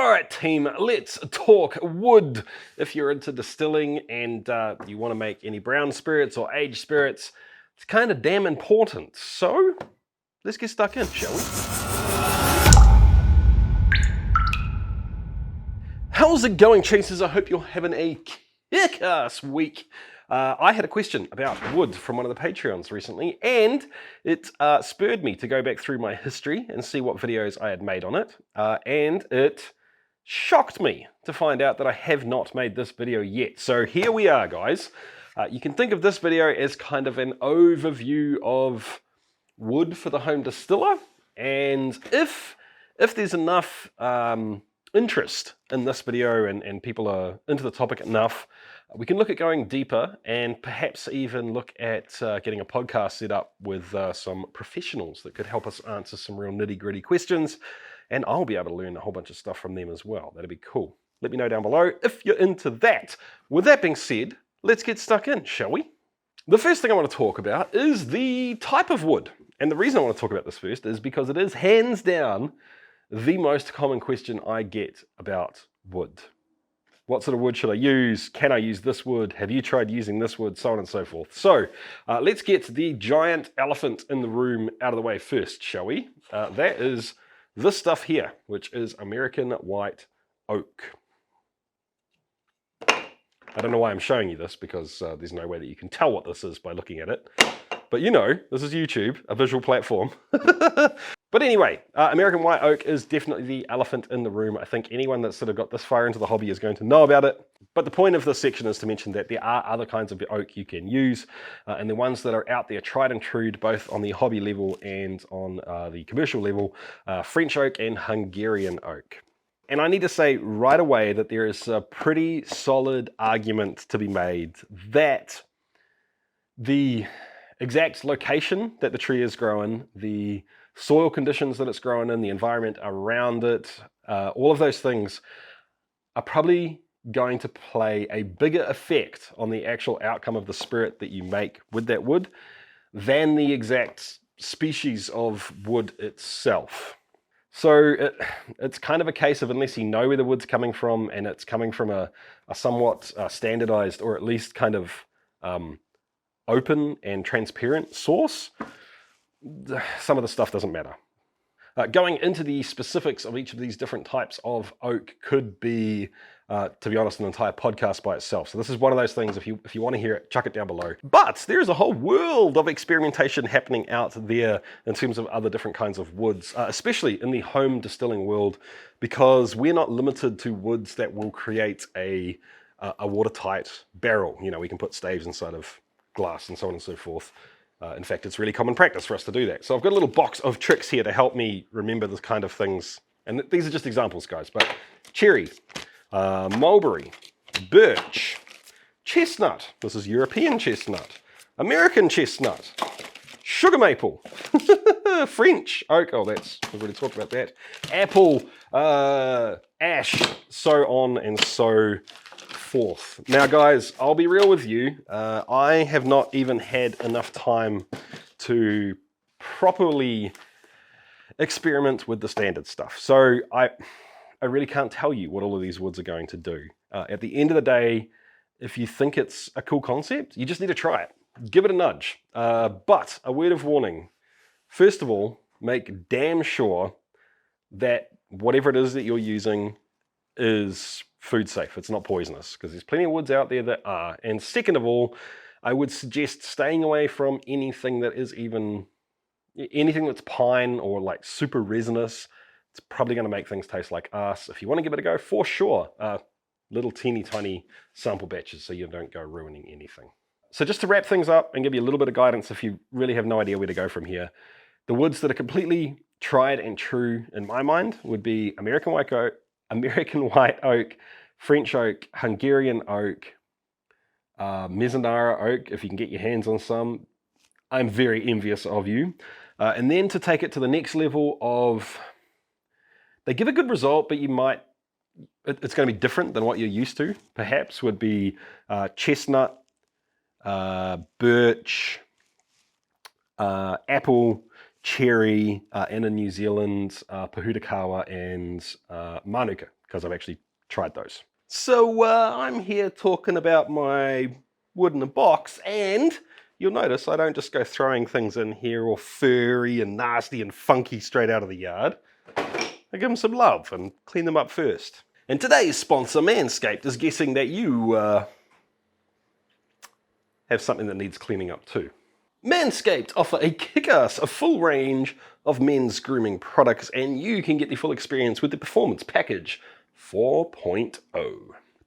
All right, team, let's talk wood. If you're into distilling and you want to make any brown spirits or aged spirits, it's kind of damn important. So let's get stuck in, shall we? How's it going, chasers? I hope you're having a kick-ass week. I had a question about wood from one of the Patreons recently, and it spurred me to go back through my history and see what videos I had made on it, and it shocked me to find out that I have not made this video yet. So here we are, guys. You can think of this video as kind of an overview of wood for the home distiller, and if there's enough interest in this video and people are into the topic enough, we can look at going deeper and perhaps even look at getting a podcast set up with some professionals that could help us answer some real nitty-gritty questions, and I'll be able to learn a whole bunch of stuff from them as well. That'd be cool. Let me know down below if you're into that. With that being said, let's get stuck in, shall we? The first thing I want to talk about is the type of wood. And the reason I want to talk about this first is because it is hands down the most common question I get about wood. What sort of wood should I use? Can I use this wood? Have you tried using this wood? So on and so forth. So let's get the giant elephant in the room out of the way first, shall we? That is this stuff here, which is American white oak. I don't know why I'm showing you this, because there's no way that you can tell what this is by looking at it. But you know, this is YouTube, a visual platform. But anyway, American white oak is definitely the elephant in the room. I think anyone that's sort of got this far into the hobby is going to know about it. But the point of this section is to mention that there are other kinds of oak you can use, and the ones that are out there, tried and true, both on the hobby level and on the commercial level, French oak and Hungarian oak. And I need to say right away that there is a pretty solid argument to be made that the exact location that the tree is growing, the soil conditions that it's growing in, the environment around it, all of those things are probably going to play a bigger effect on the actual outcome of the spirit that you make with that wood than the exact species of wood itself. So it's kind of a case of, unless you know where the wood's coming from and it's coming from a somewhat standardized, or at least kind of open and transparent source, some of the stuff doesn't matter. Going into the specifics of each of these different types of oak could be, to be honest, an entire podcast by itself. So this is one of those things, if you want to hear it, chuck it down below. But there's a whole world of experimentation happening out there in terms of other different kinds of woods, especially in the home distilling world, because we're not limited to woods that will create a watertight barrel. You know, we can put staves inside of glass and so on and so forth. In fact, it's really common practice for us to do that. So I've got a little box of tricks here to help me remember this kind of things. And these are just examples, guys. But cherry, mulberry, birch, chestnut. This is European chestnut. American chestnut. Sugar maple. French oak. Oh, we've already talked about that. Apple, ash, so on and so forth. Now, guys, I'll be real with you. I have not even had enough time to properly experiment with the standard stuff. So I really can't tell you what all of these woods are going to do. At the end of the day, if you think it's a cool concept, you just need to try it. Give it a nudge. But a word of warning. First of all, make damn sure that whatever it is that you're using is food safe. It's not poisonous, because there's plenty of woods out there that are. And second of all, I would suggest staying away from anything that is anything that's pine or like super resinous. It's probably going to make things taste like ass. If you want to give it a go, for sure, little teeny tiny sample batches so you don't go ruining anything. So just to wrap things up and give you a little bit of guidance if you really have no idea where to go from here, the woods that are completely tried and true in my mind would be American white oak, French oak, Hungarian oak, Mezzanara oak, if you can get your hands on some. I'm very envious of you. And then to take it to the next level of, they give a good result, but it's going to be different than what you're used to, perhaps, would be chestnut, birch, apple, cherry, and in New Zealand, Pahudakawa and Manuka because I've actually tried those. So I'm here talking about my wood in a box, and you'll notice I don't just go throwing things in here all furry and nasty and funky straight out of the yard. I give them some love and clean them up first. And today's sponsor, Manscaped, is guessing that you have something that needs cleaning up too. Manscaped offer a kick-ass, a full range of men's grooming products, and you can get the full experience with the Performance Package 4.0.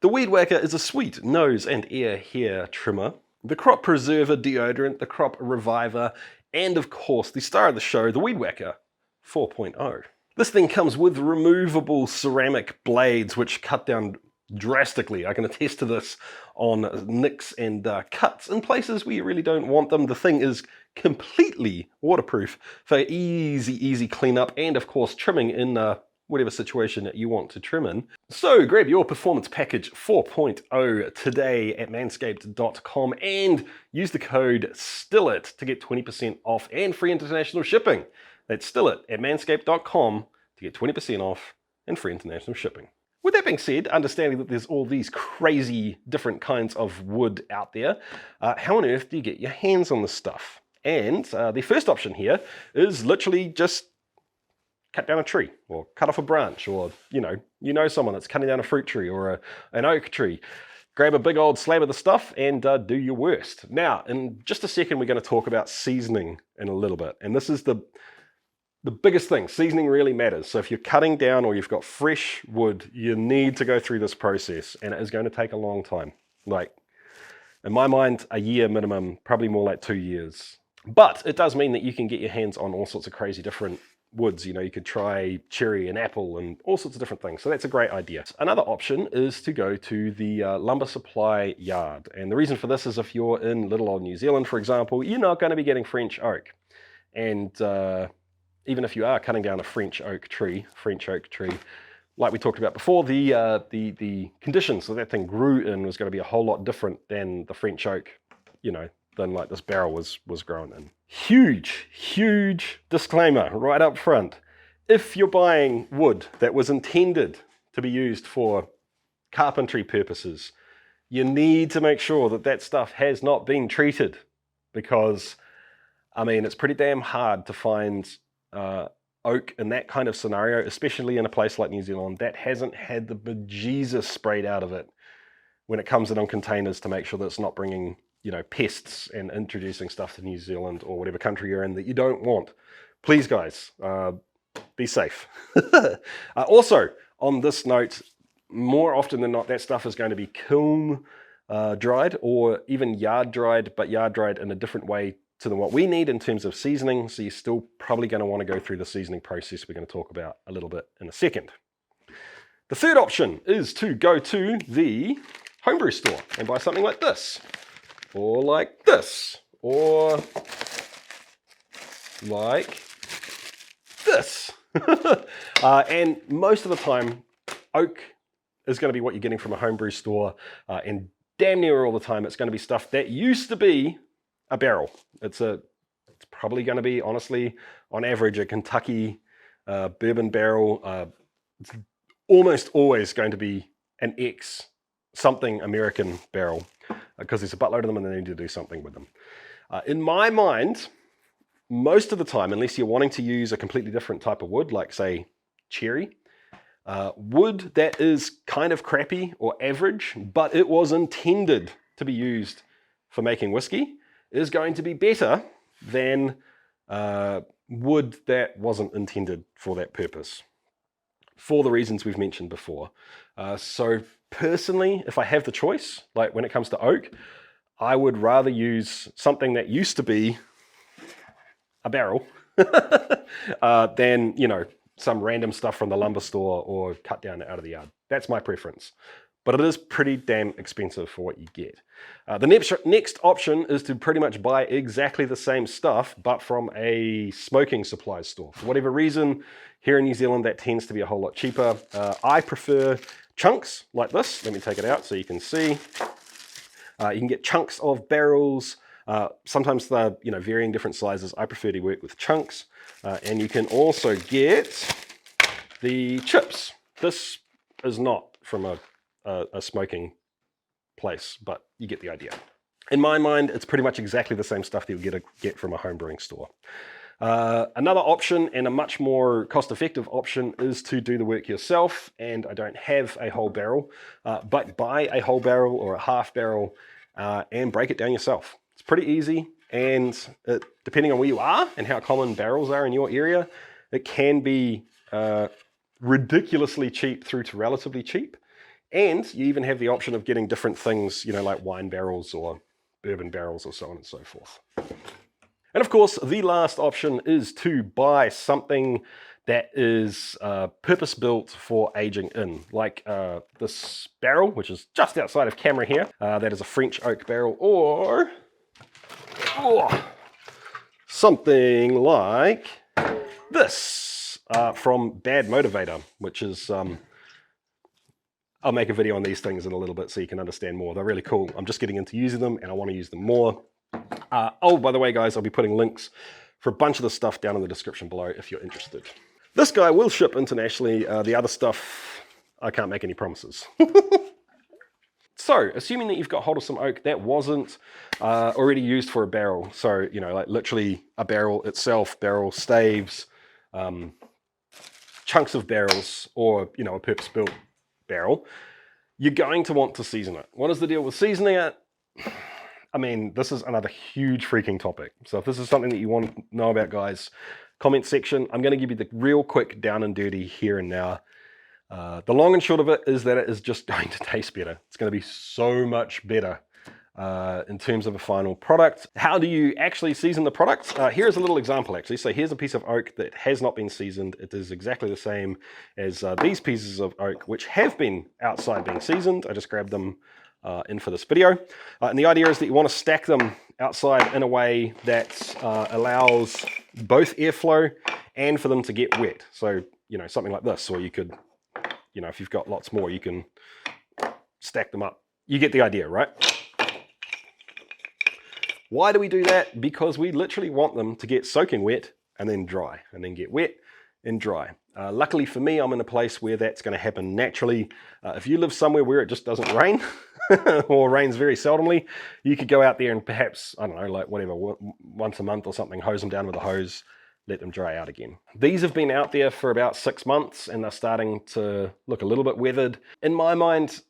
The Weed Whacker is a sweet nose and ear hair trimmer, the Crop Preserver deodorant, the Crop Reviver, and of course the star of the show, the Weed Whacker 4.0. This thing comes with removable ceramic blades which cut down drastically. I can attest to this on nicks and cuts in places where you really don't want them. The thing is completely waterproof for easy cleanup and of course trimming in whatever situation that you want to trim in. So grab your Performance Package 4.0 today at manscaped.com and use the code STILLIT to get 20% off and free international shipping. That's STILLIT at manscaped.com to get 20% off and free international shipping. With that being said, understanding that there's all these crazy different kinds of wood out there, how on earth do you get your hands on this stuff? And the first option here is literally just cut down a tree or cut off a branch, or you know someone that's cutting down a fruit tree or an oak tree. Grab a big old slab of the stuff and do your worst. Now, in just a second, we're going to talk about seasoning in a little bit. And this is the biggest thing. Seasoning really matters. So if you're cutting down or you've got fresh wood, you need to go through this process, and it is going to take a long time. Like, in my mind, a year minimum, probably more like 2 years. But it does mean that you can get your hands on all sorts of crazy different woods. You know, you could try cherry and apple and all sorts of different things. So that's a great idea. Another option is to go to the lumber supply yard. And the reason for this is if you're in little old New Zealand, for example, you're not going to be getting French oak. And even if you are cutting down a French oak tree, like we talked about before, the conditions that thing grew in was going to be a whole lot different than the French oak, than like this barrel was grown in. Huge disclaimer right up front. If you're buying wood that was intended to be used for carpentry purposes, you need to make sure that that stuff has not been treated, because, I mean, it's pretty damn hard to find oak in that kind of scenario, especially in a place like New Zealand that hasn't had the bejesus sprayed out of it when it comes in on containers to make sure that it's not bringing pests and introducing stuff to New Zealand or whatever country you're in that you don't want. Please, guys, be safe. Also, on this note, more often than not, that stuff is going to be kiln dried or even yard dried, but yard dried in a different way to than what we need in terms of seasoning. So you're still probably going to want to go through the seasoning process we're going to talk about a little bit in a second. The third option is to go to the homebrew store and buy something like this. Or like this, or like this. And most of the time, oak is going to be what you're getting from a homebrew store, and damn near all the time it's going to be stuff that used to be a barrel. It's probably going to be, honestly, on average, a Kentucky bourbon barrel. It's almost always going to be an something American barrel, because there's a buttload of them and they need to do something with them. In my mind, most of the time, unless you're wanting to use a completely different type of wood, like say cherry, wood that is kind of crappy or average, but it was intended to be used for making whiskey, is going to be better than wood that wasn't intended for that purpose, for the reasons we've mentioned before. So personally, if I have the choice, like when it comes to oak, I would rather use something that used to be a barrel than, some random stuff from the lumber store or cut down out of the yard. That's my preference. But it is pretty damn expensive for what you get. The next option is to pretty much buy exactly the same stuff, but from a smoking supplies store. For whatever reason, here in New Zealand, that tends to be a whole lot cheaper. I prefer chunks like this. Let me take it out so you can see. You can get chunks of barrels. Sometimes they're varying different sizes. I prefer to work with chunks. And you can also get the chips. This is not from a smoking place, but you get the idea. In my mind, it's pretty much exactly the same stuff that you get from a home brewing store. Another option, and a much more cost-effective option, is to do the work yourself. And I don't have a whole barrel, but buy a whole barrel or a half barrel and break it down yourself. It's pretty easy, and depending on where you are and how common barrels are in your area, it can be ridiculously cheap through to relatively cheap. And you even have the option of getting different things, you know, like wine barrels or bourbon barrels or so on and so forth. And of course, the last option is to buy something that is purpose-built for aging in, like this barrel, which is just outside of camera here. That is a French oak barrel, or something like this from Badmotivator, which is, I'll make a video on these things in a little bit so you can understand more. They're really cool. I'm just getting into using them, and I want to use them more. Oh, by the way, guys, I'll be putting links for a bunch of the stuff down in the description below if you're interested. This guy will ship internationally. The other stuff, I can't make any promises. So, assuming that you've got hold of some oak that wasn't already used for a barrel, so, you know, like literally a barrel itself, barrel staves, chunks of barrels, or, you know, a purpose-built barrel, you're going to want to season it. What is the deal with seasoning it? I mean, this is another huge freaking topic. So if this is something that you want to know about, guys, comment section. I'm going to give you the real quick down and dirty here and now. The long and short of it is that it is just going to taste better. It's going to be so much better in terms of a final product. How do you actually season the product? Here's a little example, actually. So here's a piece of oak that has not been seasoned. It is exactly the same as these pieces of oak, which have been outside being seasoned. I just grabbed them in for this video. And the idea is that you want to stack them outside in a way that allows both airflow and for them to get wet. So, you know, something like this, or you could, you know, if you've got lots more, you can stack them up. You get the idea, right? Why do we do that? Because we literally want them to get soaking wet and then dry, and then get wet and dry. Luckily for me, I'm in a place where that's going to happen naturally. If you live somewhere where it just doesn't rain, or rains very seldomly, you could go out there and perhaps, I don't know, like whatever, once a month or something, hose them down with a hose, let them dry out again. These have been out there for about 6 months, and they're starting to look a little bit weathered. In my mind,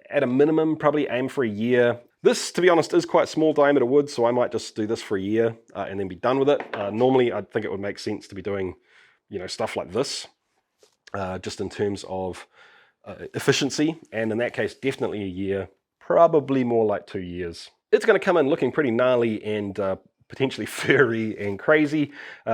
at a minimum, probably aim for a year. This, to be honest, is quite small diameter wood, so I might just do this for a year and then be done with it. Normally, I think it would make sense to be doing, you know, stuff like this, just in terms of efficiency, and in that case, definitely a year, probably more like 2 years. It's going to come in looking pretty gnarly and potentially furry and crazy,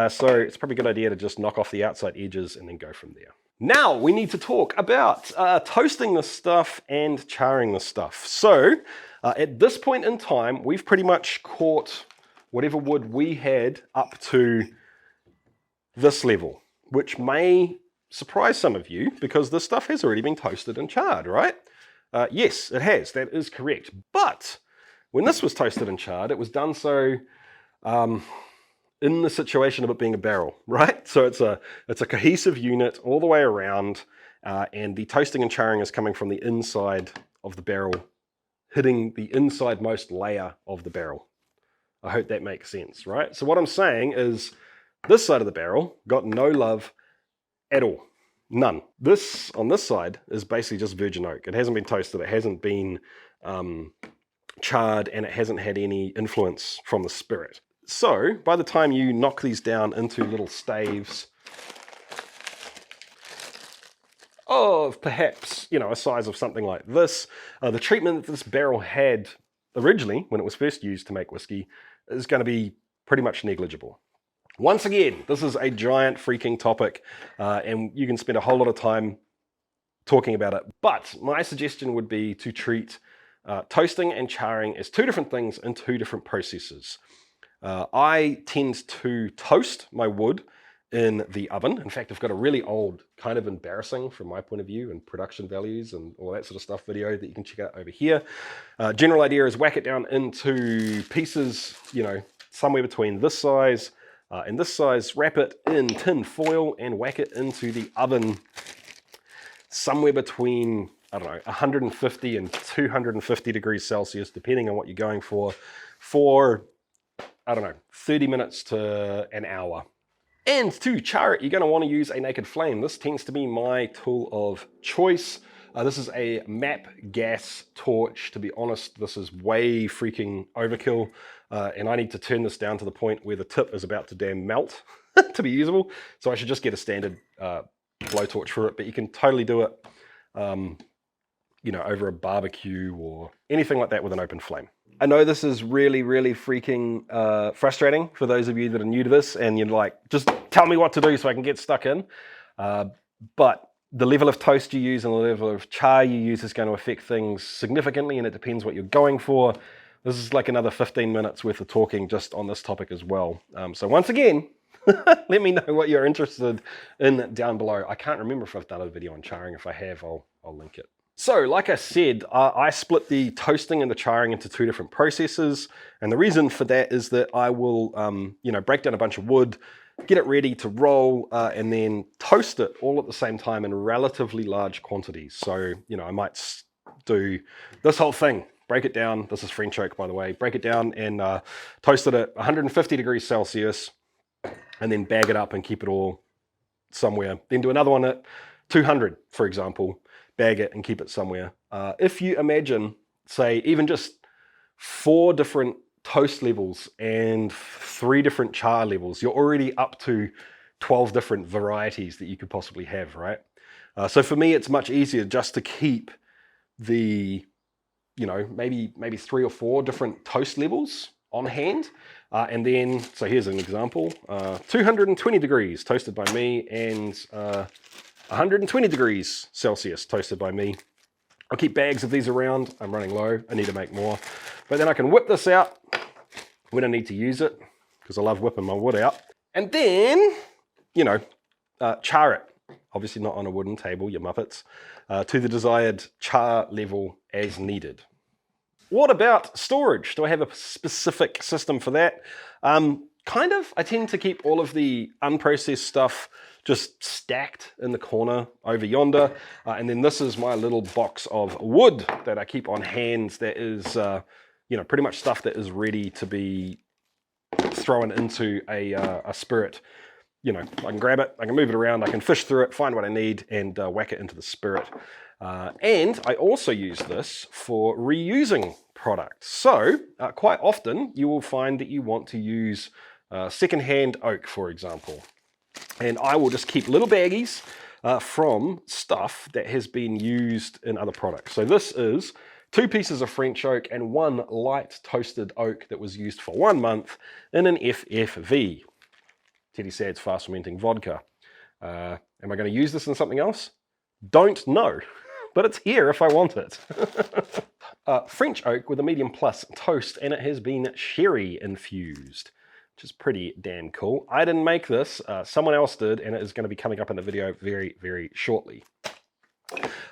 so it's probably a good idea to just knock off the outside edges and then go from there. Now we need to talk about toasting this stuff and charring this stuff. So at this point in time, we've pretty much caught whatever wood we had up to this level, which may surprise some of you because this stuff has already been toasted and charred, right? Yes, it has. That is correct. But when this was toasted and charred, it was done so in the situation of it being a barrel, right? So it's a cohesive unit all the way around, and the toasting and charring is coming from the inside of the barrel, hitting the inside most layer of the barrel. I hope that makes sense, right? So what I'm saying is this side of the barrel got no love at all. None. This, on this side, is basically just virgin oak. It hasn't been toasted, it hasn't been charred, and it hasn't had any influence from the spirit. So, by the time you knock these down into little staves of perhaps, you know, a size of something like this, the treatment that this barrel had originally, when it was first used to make whiskey, is going to be pretty much negligible. Once again, this is a giant freaking topic, and you can spend a whole lot of time talking about it. But my suggestion would be to treat toasting and charring as two different things in two different processes. I tend to toast my wood in the oven. In fact, I've got a really old, kind of embarrassing from my point of view and production values and all that sort of stuff video that you can check out over here. General idea is whack it down into pieces, you know, somewhere between this size and this size, wrap it in tin foil and whack it into the oven somewhere between, I don't know, 150 and 250 degrees Celsius, depending on what you're going for, I don't know, 30 minutes to an hour. And to char it, you're going to want to use a naked flame. This tends to be my tool of choice. This is a MAP gas torch. To be honest, this is way freaking overkill. And I need to turn this down to the point where the tip is about to damn melt to be usable. So I should just get a standard blowtorch for it. But you can totally do it, you know, over a barbecue or anything like that with an open flame. I know this is really, really freaking frustrating for those of you that are new to this and you're like, just tell me what to do so I can get stuck in. But the level of toast you use and the level of char you use is going to affect things significantly, and it depends what you're going for. This is like another 15 minutes worth of talking just on this topic as well. So once again, let me know what you're interested in down below. I can't remember if I've done a video on charring. If I have, I'll link it. So like I said, I split the toasting and the charring into two different processes. And the reason for that is that I will, you know, break down a bunch of wood, get it ready to roll, and then toast it all at the same time in relatively large quantities. So, you know, I might do this whole thing, break it down. This is French oak, by the way. Break it down and toast it at 150 degrees Celsius, and then bag it up and keep it all somewhere. Then do another one at 200, for example. Bag it and keep it somewhere. If you imagine, say, even just 4 different toast levels and 3 different char levels, you're already up to 12 different varieties that you could possibly have, right? So for me, it's much easier just to keep the, you know, maybe 3 or 4 different toast levels on hand. And then, so here's an example, 220 degrees toasted by me, and 120 degrees Celsius toasted by me. I'll keep bags of these around. I'm running low. I need to make more. But then I can whip this out when I need to use it, because I love whipping my wood out. And then, you know, char it. Obviously not on a wooden table, you muppets. To the desired char level as needed. What about storage? Do I have a specific system for that? Kind of. I tend to keep all of the unprocessed stuff just stacked in the corner over yonder. And then this is my little box of wood that I keep on hand that is, you know, pretty much stuff that is ready to be thrown into a spirit. You know, I can grab it, I can move it around, I can fish through it, find what I need, and whack it into the spirit. And I also use this for reusing products. So quite often you will find that you want to use secondhand oak, for example. And I will just keep little baggies from stuff that has been used in other products. So this is 2 pieces of French oak and 1 light toasted oak that was used for 1 month in an FFV. Teddy Sad's fast fermenting vodka. Am I going to use this in something else? Don't know, but it's here if I want it. French oak with a medium plus toast, and it has been sherry infused, which is pretty damn cool. I didn't make this, someone else did, and it is going to be coming up in the video very, very shortly.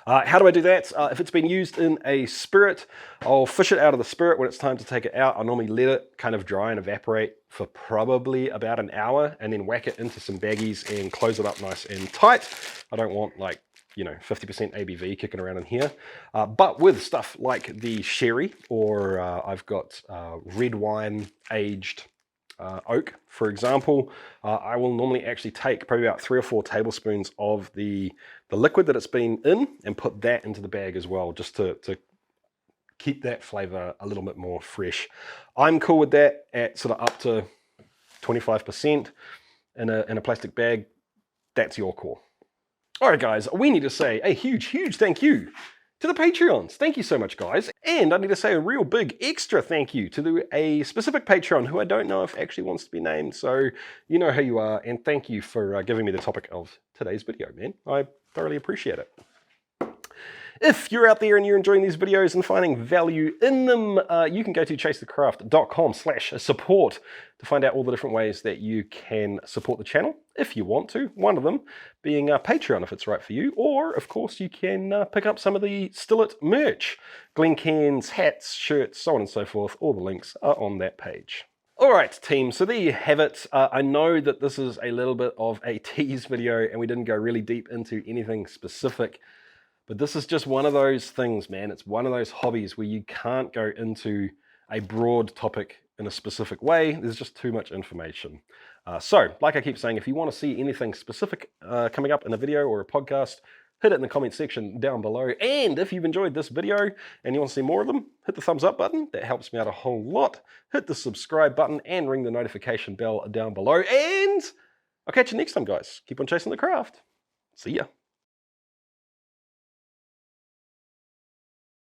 How do I do that? If it's been used in a spirit, I'll fish it out of the spirit when it's time to take it out. I normally let it kind of dry and evaporate for probably about an hour, and then whack it into some baggies and close it up nice and tight. I don't want, like, you know, 50% ABV kicking around in here. But with stuff like the sherry, or I've got red wine aged oak, for example, I will normally actually take probably about 3 or 4 tablespoons of the liquid that it's been in and put that into the bag as well, just to keep that flavor a little bit more fresh. I'm cool with that at sort of up to 25% in a plastic bag. That's your call. All right, guys, we need to say a huge, huge thank you to the Patreons. Thank you so much, guys. And I need to say a real big extra thank you to a specific Patreon who I don't know if actually wants to be named. So you know who you are, and thank you for giving me the topic of today's video, man. I thoroughly appreciate it. If you're out there and you're enjoying these videos and finding value in them, you can go to chasethecraft.com/support to find out all the different ways that you can support the channel if you want to. One of them being Patreon if it's right for you, or of course you can pick up some of the Still It merch, Glen cans, hats, shirts, so on and so forth. All the links are on that page. All right, team, so there you have it. I know that this is a little bit of a tease video and we didn't go really deep into anything specific. But this is just one of those things, man. It's one of those hobbies where you can't go into a broad topic in a specific way. There's just too much information. So, like I keep saying, if you want to see anything specific coming up in a video or a podcast, hit it in the comment section down below. And if you've enjoyed this video and you want to see more of them, hit the thumbs up button. That helps me out a whole lot. Hit the subscribe button and ring the notification bell down below. And I'll catch you next time, guys. Keep on chasing the craft. See ya.